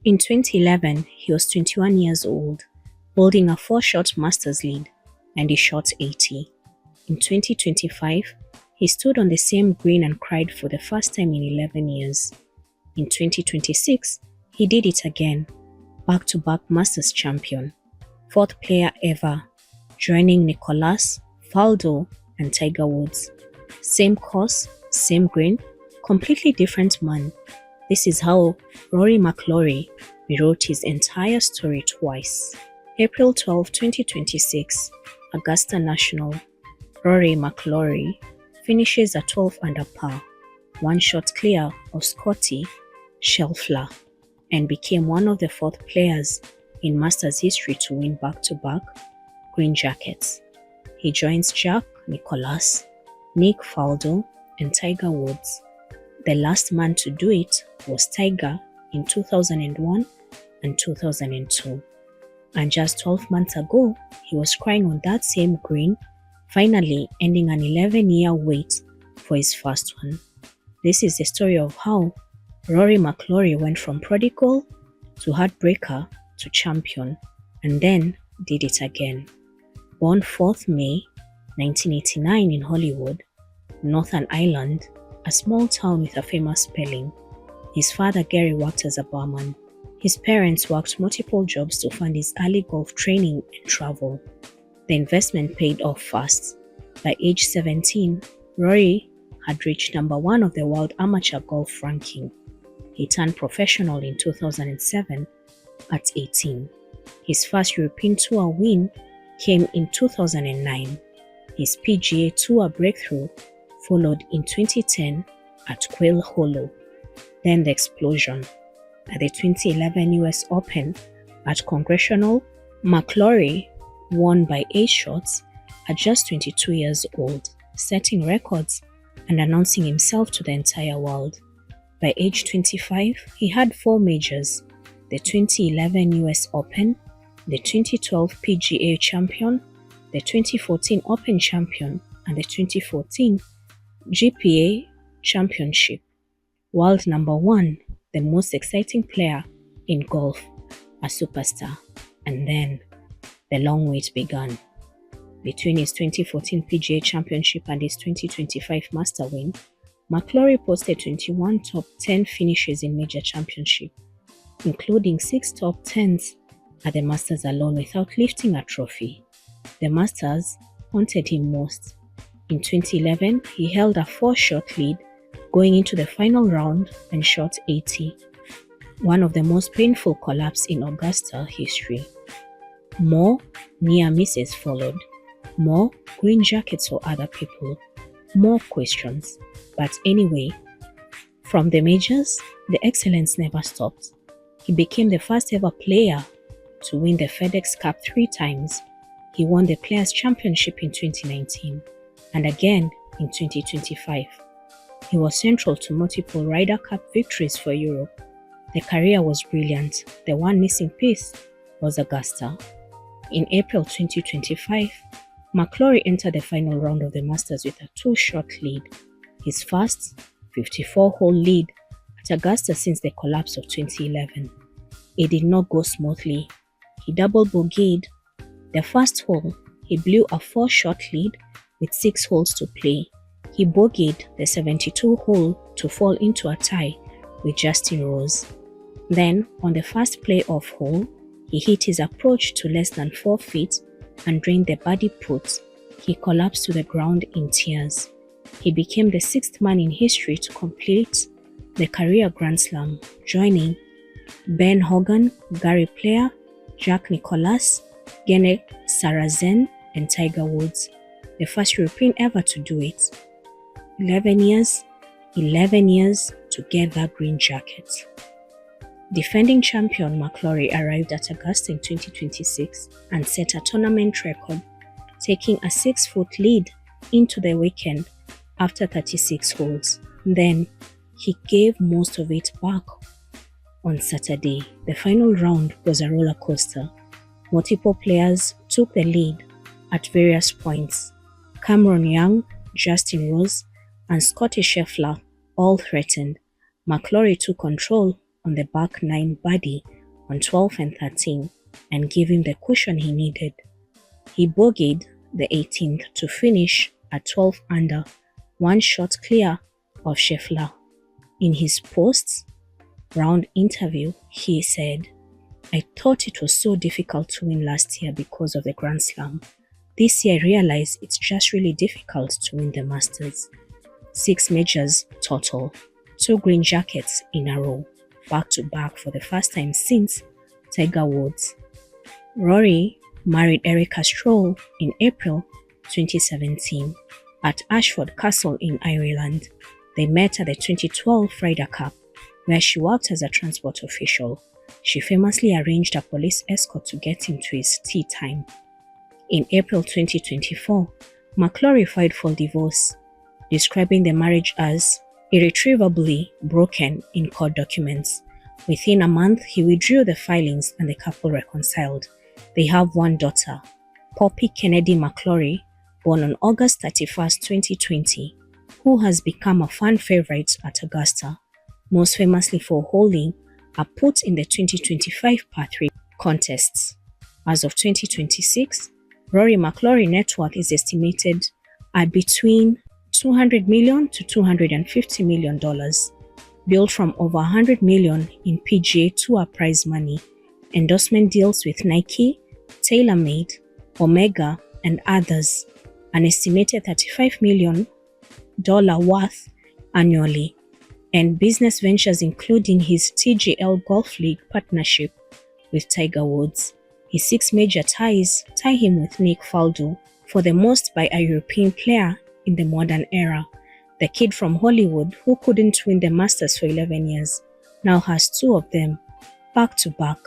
In 2011, he was 21 years old, holding a 4-shot Masters lead, and he shot 80. In 2025, he stood on the same green and cried for the first time in 11 years. In 2026, he did it again, back-to-back Masters champion, 4th player ever, joining Nicklaus, Faldo, and Tiger Woods. Same course, same green, completely different man. This is how Rory McIlroy rewrote his entire story twice. April 12, 2026, Augusta National. Rory McIlroy finishes at 12 under par, 1 shot clear of Scotty Scheffler, and became one of the 4th players in Masters history to win back-to-back green jackets. He joins Jack Nicklaus, Nick Faldo, and Tiger Woods. The last man to do it was Tiger in 2001 and 2002. And just 12 months ago, he was crying on that same green, finally ending an 11-year wait for his first one. This is the story of how Rory McIlroy went from prodigal to heartbreaker to champion, and then did it again. Born 4th May 1989 in Holywood, Northern Ireland, a small town with a famous spelling. His father Gary worked as a barman. His parents worked multiple jobs to fund his early golf training and travel. The investment paid off fast. By age 17, Rory had reached number 1 of the world amateur golf ranking. He turned professional in 2007 at 18. His first European Tour win came in 2009. His PGA Tour breakthrough followed in 2010 at Quail Hollow. Then the explosion. At the 2011 US Open at Congressional, McIlroy won by 8 shots at just 22 years old, setting records and announcing himself to the entire world. By age 25, he had 4 majors: the 2011 US Open, the 2012 PGA Champion, the 2014 Open Champion, and the 2014 GPA Championship. World number 1, the most exciting player in golf, a superstar. And then the long wait began. Between his 2014 PGA Championship and his 2025 Master win, McIlroy posted 21 top 10 finishes in major championship, including 6 top 10s at the Masters alone without lifting a trophy. The Masters haunted him most. In 2011, he held a 4-shot lead going into the final round and shot 80, one of the most painful collapses in Augusta history. More near misses followed, more green jackets for other people, more questions. But anyway, from the majors, the excellence never stopped. He became the first ever player to win the FedEx Cup 3 times. He won the Players' Championship in 2019 and again in 2025. He was central to multiple Ryder Cup victories for Europe. The career was brilliant. The one missing piece was Augusta. In April 2025, McIlroy entered the final round of the Masters with a 2-shot lead, his first 54-hole lead at Augusta since the collapse of 2011. It did not go smoothly. He double bogeyed the first hole. He blew a 4-shot lead with 6 holes to play. He bogeyed the 72 hole to fall into a tie with Justin Rose. Then, on the first playoff hole, he hit his approach to less than 4 feet and drained the birdie putt. He collapsed to the ground in tears. He became the 6th man in history to complete the career Grand Slam, joining Ben Hogan, Gary Player, Jack Nicklaus, Gene Sarazen, and Tiger Woods, the first European ever to do it. 11 years to get that green jacket. Defending champion McIlroy arrived at Augusta in 2026 and set a tournament record, taking a 6-foot lead into the weekend after 36 holes. Then, he gave most of it back on Saturday. The final round was a roller coaster. Multiple players took the lead at various points. Cameron Young, Justin Rose, and Scotty Scheffler all threatened. McIlroy took control on the back 9 birdie on 12 and 13 and gave him the cushion he needed. He bogeyed the 18th to finish at 12 under, one shot clear of Scheffler. In his post-round interview, he said, "I thought it was so difficult to win last year because of the Grand Slam. This year I realized it's just really difficult to win the Masters. 6 majors total, 2 green jackets in a row, back-to-back for the first time since Tiger Woods." Rory married Erica Stroll in April 2017 at Ashford Castle in Ireland. They met at the 2012 Ryder Cup, where she worked as a transport official. She famously arranged a police escort to get him to his tea time. In April 2024, McIlroy filed for divorce, describing the marriage as irretrievably broken in court documents. Within a month, he withdrew the filings and the couple reconciled. They have one daughter, Poppy Kennedy McIlroy, born on August 31, 2020, who has become a fan favorite at Augusta, most famously for holding a putt in the 2025 par 3 contests. As of 2026, Rory McIlroy's net worth is estimated at between $200 million to $250 million, built from over $100 million in PGA Tour prize money, endorsement deals with Nike, TaylorMade, Omega, and others, an estimated $35 million worth annually, and business ventures including his TGL Golf League partnership with Tiger Woods. His 6 major ties tie him with Nick Faldo, for the most by a European player in the modern era. The kid from Holywood, who couldn't win the Masters for 11 years, now has 2 of them back to back.